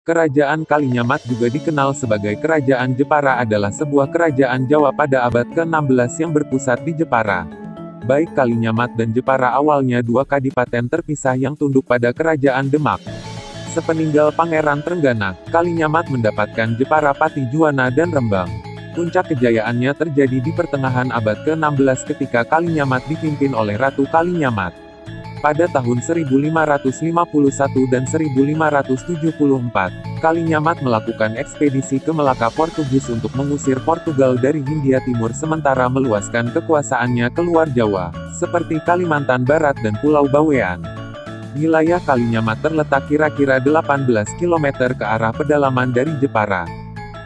Kerajaan Kalinyamat juga dikenal sebagai Kerajaan Jepara adalah sebuah kerajaan Jawa pada abad ke-16 yang berpusat di Jepara. Baik Kalinyamat dan Jepara awalnya dua kadipaten terpisah yang tunduk pada Kerajaan Demak. Sepeninggal Pangeran Trenggana, Kalinyamat mendapatkan Jepara Pati Juwana dan Rembang. Puncak kejayaannya terjadi di pertengahan abad ke-16 ketika Kalinyamat dipimpin oleh Ratu Kalinyamat. Pada tahun 1551 dan 1574, Kalinyamat melakukan ekspedisi ke Melaka Portugis untuk mengusir Portugal dari Hindia Timur sementara meluaskan kekuasaannya ke luar Jawa, seperti Kalimantan Barat dan Pulau Bawean. Wilayah Kalinyamat terletak kira-kira 18 km ke arah pedalaman dari Jepara.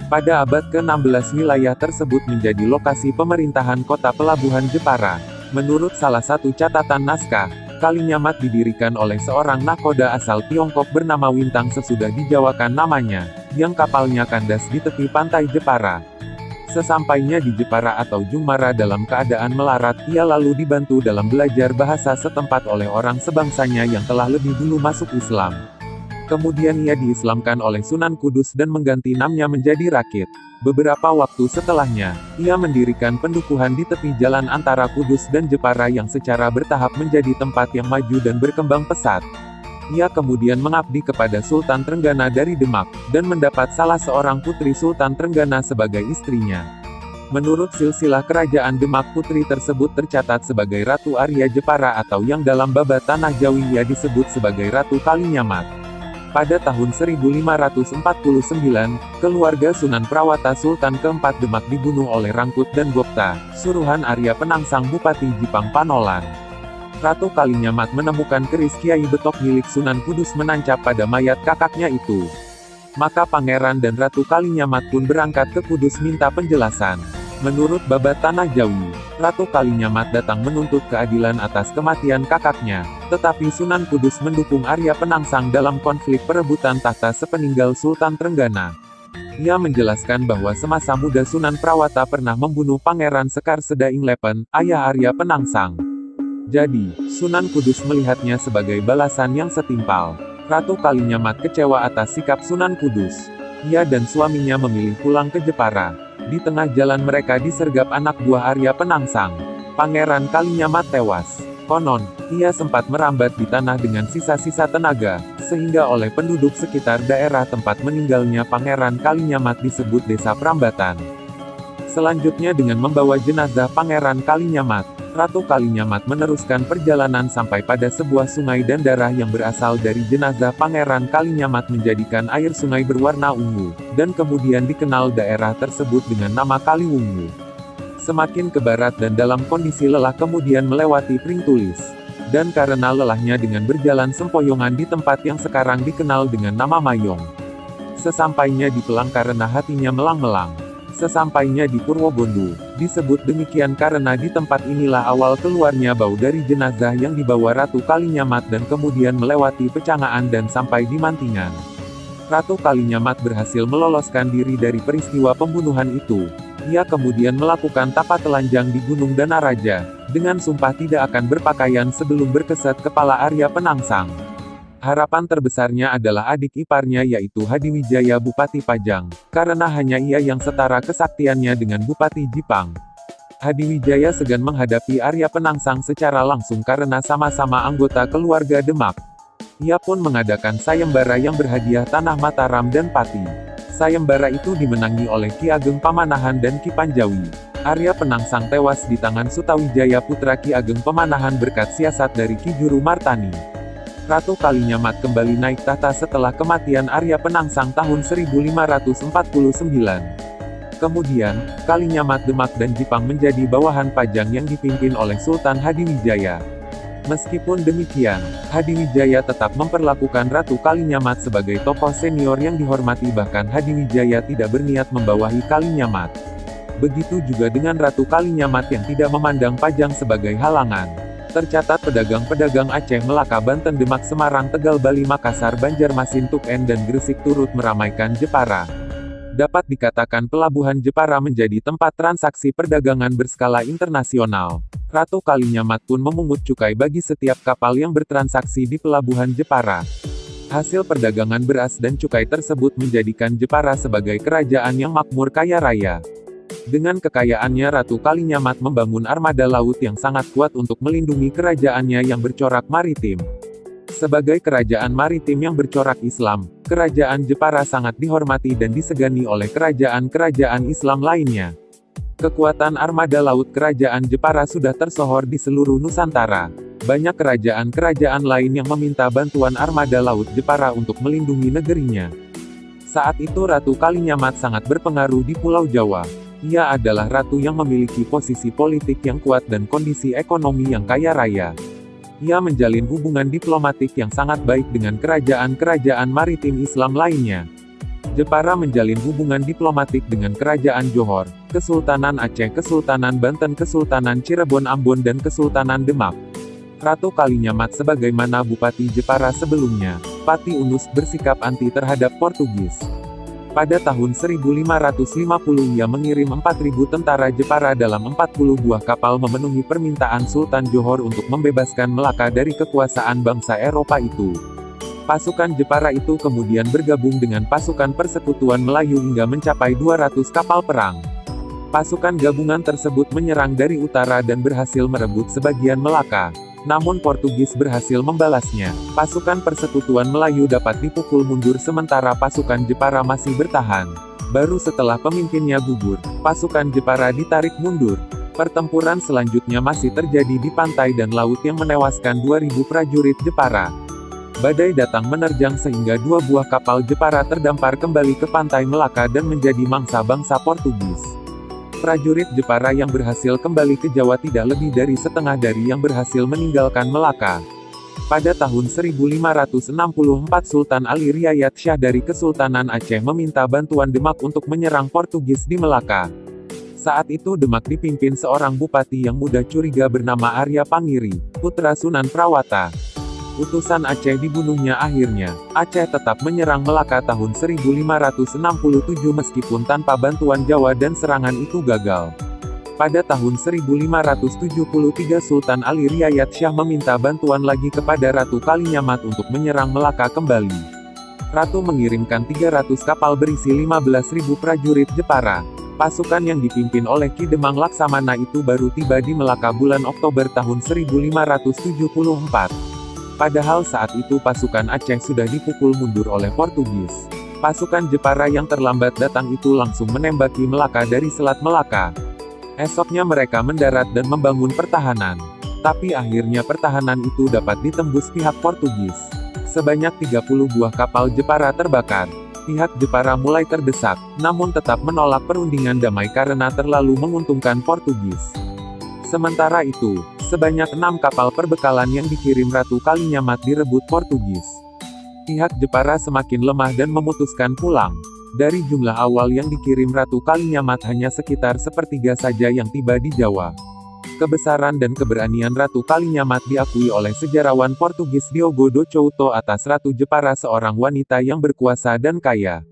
Pada abad ke-16 wilayah tersebut menjadi lokasi pemerintahan kota pelabuhan Jepara. Menurut salah satu catatan naskah, Kalinyamat didirikan oleh seorang nakoda asal Tiongkok bernama Wintang sesudah dijawakan namanya, yang kapalnya kandas di tepi pantai Jepara. Sesampainya di Jepara atau Jumara dalam keadaan melarat, ia lalu dibantu dalam belajar bahasa setempat oleh orang sebangsanya yang telah lebih dulu masuk Islam. Kemudian ia diislamkan oleh Sunan Kudus dan mengganti namanya menjadi Rakit. Beberapa waktu setelahnya, ia mendirikan pendukuhan di tepi jalan antara Kudus dan Jepara yang secara bertahap menjadi tempat yang maju dan berkembang pesat. Ia kemudian mengabdi kepada Sultan Trenggana dari Demak, dan mendapat salah seorang putri Sultan Trenggana sebagai istrinya. Menurut silsilah kerajaan Demak, putri tersebut tercatat sebagai Ratu Arya Jepara atau yang dalam babat Tanah Jawi ia disebut sebagai Ratu Kalinyamat. Pada tahun 1549, keluarga Sunan Prawata Sultan keempat Demak dibunuh oleh Rangkut dan Gopta, suruhan Arya Penangsang Bupati Jipang Panolan. Ratu Kalinyamat menemukan keris Kiai Betok milik Sunan Kudus menancap pada mayat kakaknya itu. Maka Pangeran dan Ratu Kalinyamat pun berangkat ke Kudus minta penjelasan. Menurut babat Tanah Jawi, Ratu Kalinyamat datang menuntut keadilan atas kematian kakaknya, tetapi Sunan Kudus mendukung Arya Penangsang dalam konflik perebutan tahta sepeninggal Sultan Trenggana. Ia menjelaskan bahwa semasa muda Sunan Prawata pernah membunuh Pangeran Sekar Sedaing-Lepen, ayah Arya Penangsang. Jadi, Sunan Kudus melihatnya sebagai balasan yang setimpal. Ratu Kalinyamat kecewa atas sikap Sunan Kudus. Ia dan suaminya memilih pulang ke Jepara. Di tengah jalan mereka disergap anak buah Arya Penangsang. Pangeran Kalinyamat tewas. Konon, ia sempat merambat di tanah dengan sisa-sisa tenaga, sehingga oleh penduduk sekitar daerah tempat meninggalnya Pangeran Kalinyamat disebut Desa Prambatan. Selanjutnya dengan membawa jenazah Pangeran Kalinyamat, Ratu Kalinyamat meneruskan perjalanan sampai pada sebuah sungai dan darah yang berasal dari jenazah Pangeran Kalinyamat menjadikan air sungai berwarna ungu, dan kemudian dikenal daerah tersebut dengan nama Kaliwungu. Semakin ke barat dan dalam kondisi lelah kemudian melewati Pringtulis. Dan karena lelahnya dengan berjalan sempoyongan di tempat yang sekarang dikenal dengan nama Mayong. Sesampainya di Pelang karena hatinya melang-melang. Sesampainya di Purwobondo, disebut demikian karena di tempat inilah awal keluarnya bau dari jenazah yang dibawa Ratu Kalinyamat dan kemudian melewati Pecangaan dan sampai di Mantingan. Ratu Kalinyamat berhasil meloloskan diri dari peristiwa pembunuhan itu. Ia kemudian melakukan tapa telanjang di Gunung Danaraja, dengan sumpah tidak akan berpakaian sebelum berkeset kepala Arya Penangsang. Harapan terbesarnya adalah adik iparnya yaitu Hadiwijaya Bupati Pajang, karena hanya ia yang setara kesaktiannya dengan Bupati Jipang. Hadiwijaya segan menghadapi Arya Penangsang secara langsung karena sama-sama anggota keluarga Demak. Ia pun mengadakan sayembara yang berhadiah tanah Mataram dan Pati. Sayembara itu dimenangi oleh Ki Ageng Pamanahan dan Ki Panjawi. Arya Penangsang tewas di tangan Sutawijaya putra Ki Ageng Pamanahan berkat siasat dari Ki Juru Martani. Ratu Kalinyamat kembali naik tahta setelah kematian Arya Penangsang tahun 1549. Kemudian, Kalinyamat Demak dan Jipang menjadi bawahan Pajang yang dipimpin oleh Sultan Hadiwijaya. Meskipun demikian, Hadiwijaya tetap memperlakukan Ratu Kalinyamat sebagai tokoh senior yang dihormati bahkan Hadiwijaya tidak berniat membawahi Kalinyamat. Begitu juga dengan Ratu Kalinyamat yang tidak memandang Pajang sebagai halangan. Tercatat pedagang-pedagang Aceh, Melaka, Banten, Demak, Semarang, Tegal, Bali, Makassar, Banjarmasin, Tuken dan Gresik turut meramaikan Jepara. Dapat dikatakan pelabuhan Jepara menjadi tempat transaksi perdagangan berskala internasional. Ratu Kalinyamat pun memungut cukai bagi setiap kapal yang bertransaksi di pelabuhan Jepara. Hasil perdagangan beras dan cukai tersebut menjadikan Jepara sebagai kerajaan yang makmur kaya raya. Dengan kekayaannya Ratu Kalinyamat membangun armada laut yang sangat kuat untuk melindungi kerajaannya yang bercorak maritim. Sebagai kerajaan maritim yang bercorak Islam, kerajaan Jepara sangat dihormati dan disegani oleh kerajaan-kerajaan Islam lainnya. Kekuatan armada laut kerajaan Jepara sudah tersohor di seluruh Nusantara. Banyak kerajaan-kerajaan lain yang meminta bantuan armada laut Jepara untuk melindungi negerinya. Saat itu Ratu Kalinyamat sangat berpengaruh di Pulau Jawa. Ia adalah ratu yang memiliki posisi politik yang kuat dan kondisi ekonomi yang kaya raya. Ia menjalin hubungan diplomatik yang sangat baik dengan kerajaan-kerajaan maritim Islam lainnya. Jepara menjalin hubungan diplomatik dengan Kerajaan Johor, Kesultanan Aceh, Kesultanan Banten, Kesultanan Cirebon, Ambon, dan Kesultanan Demak. Ratu Kalinyamat sebagaimana Bupati Jepara sebelumnya, Pati Unus, bersikap anti terhadap Portugis. Pada tahun 1550 ia mengirim 4.000 tentara Jepara dalam 40 buah kapal memenuhi permintaan Sultan Johor untuk membebaskan Melaka dari kekuasaan bangsa Eropa itu. Pasukan Jepara itu kemudian bergabung dengan pasukan Persekutuan Melayu hingga mencapai 200 kapal perang. Pasukan gabungan tersebut menyerang dari utara dan berhasil merebut sebagian Melaka. Namun Portugis berhasil membalasnya. Pasukan Persekutuan Melayu dapat dipukul mundur sementara pasukan Jepara masih bertahan. Baru setelah pemimpinnya gugur, pasukan Jepara ditarik mundur. Pertempuran selanjutnya masih terjadi di pantai dan laut yang menewaskan 2.000 prajurit Jepara. Badai datang menerjang sehingga 2 buah kapal Jepara terdampar kembali ke pantai Melaka dan menjadi mangsa bangsa Portugis. Prajurit Jepara yang berhasil kembali ke Jawa tidak lebih dari setengah dari yang berhasil meninggalkan Melaka. Pada tahun 1564 Sultan Ali Riayat Shah dari Kesultanan Aceh meminta bantuan Demak untuk menyerang Portugis di Melaka. Saat itu Demak dipimpin seorang bupati yang mudah curiga bernama Arya Pangiri, putra Sunan Prawata. Utusan Aceh dibunuhnya akhirnya. Aceh tetap menyerang Melaka tahun 1567 meskipun tanpa bantuan Jawa dan serangan itu gagal. Pada tahun 1573 Sultan Ali Riayat Shah meminta bantuan lagi kepada Ratu Kalinyamat untuk menyerang Melaka kembali. Ratu mengirimkan 300 kapal berisi 15.000 prajurit Jepara. Pasukan yang dipimpin oleh Ki Demang Laksamana itu baru tiba di Melaka bulan Oktober tahun 1574. Padahal saat itu pasukan Aceh sudah dipukul mundur oleh Portugis. Pasukan Jepara yang terlambat datang itu langsung menembaki Melaka dari Selat Melaka. Esoknya mereka mendarat dan membangun pertahanan. Tapi akhirnya pertahanan itu dapat ditembus pihak Portugis. Sebanyak 30 buah kapal Jepara terbakar. Pihak Jepara mulai terdesak, namun tetap menolak perundingan damai karena terlalu menguntungkan Portugis. Sementara itu, sebanyak 6 kapal perbekalan yang dikirim Ratu Kalinyamat direbut Portugis. Pihak Jepara semakin lemah dan memutuskan pulang. Dari jumlah awal yang dikirim Ratu Kalinyamat hanya sekitar sepertiga saja yang tiba di Jawa. Kebesaran dan keberanian Ratu Kalinyamat diakui oleh sejarawan Portugis Diogo do Couto atas Ratu Jepara seorang wanita yang berkuasa dan kaya.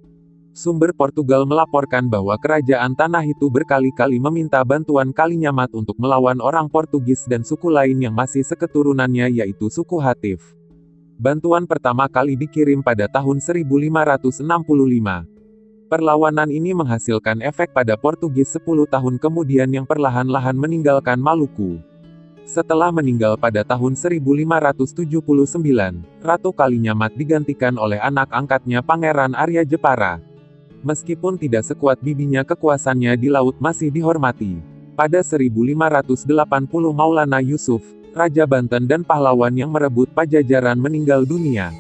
Sumber Portugal melaporkan bahwa kerajaan tanah itu berkali-kali meminta bantuan Kalinyamat untuk melawan orang Portugis dan suku lain yang masih seketurunannya yaitu suku Hatif. Bantuan pertama kali dikirim pada tahun 1565. Perlawanan ini menghasilkan efek pada Portugis 10 tahun kemudian yang perlahan-lahan meninggalkan Maluku. Setelah meninggal pada tahun 1579, Ratu Kalinyamat digantikan oleh anak angkatnya Pangeran Arya Jepara. Meskipun tidak sekuat bibinya kekuasaannya di laut masih dihormati. Pada 1580 Maulana Yusuf, Raja Banten dan pahlawan yang merebut Pajajaran meninggal dunia.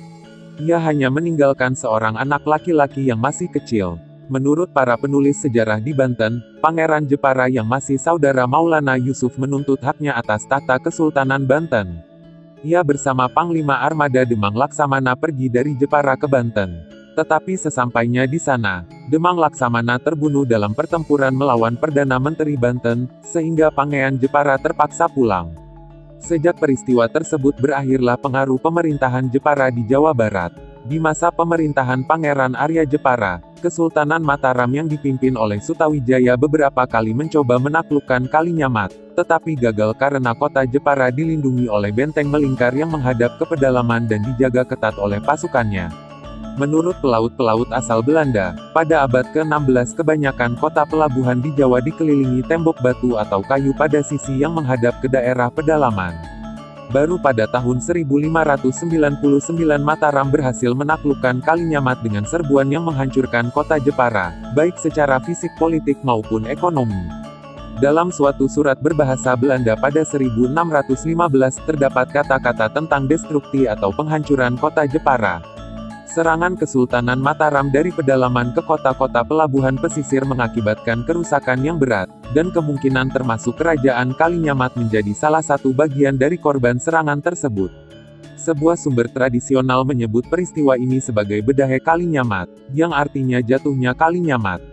Ia hanya meninggalkan seorang anak laki-laki yang masih kecil. Menurut para penulis sejarah di Banten, Pangeran Jepara yang masih saudara Maulana Yusuf menuntut haknya atas tahta Kesultanan Banten. Ia bersama Panglima Armada Demang Laksamana pergi dari Jepara ke Banten. Tetapi sesampainya di sana, Demang Laksamana terbunuh dalam pertempuran melawan Perdana Menteri Banten, sehingga Pangeran Jepara terpaksa pulang. Sejak peristiwa tersebut berakhirlah pengaruh pemerintahan Jepara di Jawa Barat. Di masa pemerintahan Pangeran Arya Jepara, Kesultanan Mataram yang dipimpin oleh Sutawijaya beberapa kali mencoba menaklukkan Kalinyamat, tetapi gagal karena kota Jepara dilindungi oleh benteng melingkar yang menghadap ke pedalaman dan dijaga ketat oleh pasukannya. Menurut pelaut-pelaut asal Belanda, pada abad ke-16 kebanyakan kota pelabuhan di Jawa dikelilingi tembok batu atau kayu pada sisi yang menghadap ke daerah pedalaman. Baru pada tahun 1599 Mataram berhasil menaklukkan Kalinyamat dengan serbuan yang menghancurkan kota Jepara, baik secara fisik politik maupun ekonomi. Dalam suatu surat berbahasa Belanda pada 1615 terdapat kata-kata tentang destrukti atau penghancuran kota Jepara. Serangan Kesultanan Mataram dari pedalaman ke kota-kota pelabuhan pesisir mengakibatkan kerusakan yang berat, dan kemungkinan termasuk kerajaan Kalinyamat menjadi salah satu bagian dari korban serangan tersebut. Sebuah sumber tradisional menyebut peristiwa ini sebagai Bedahe Kalinyamat, yang artinya jatuhnya Kalinyamat.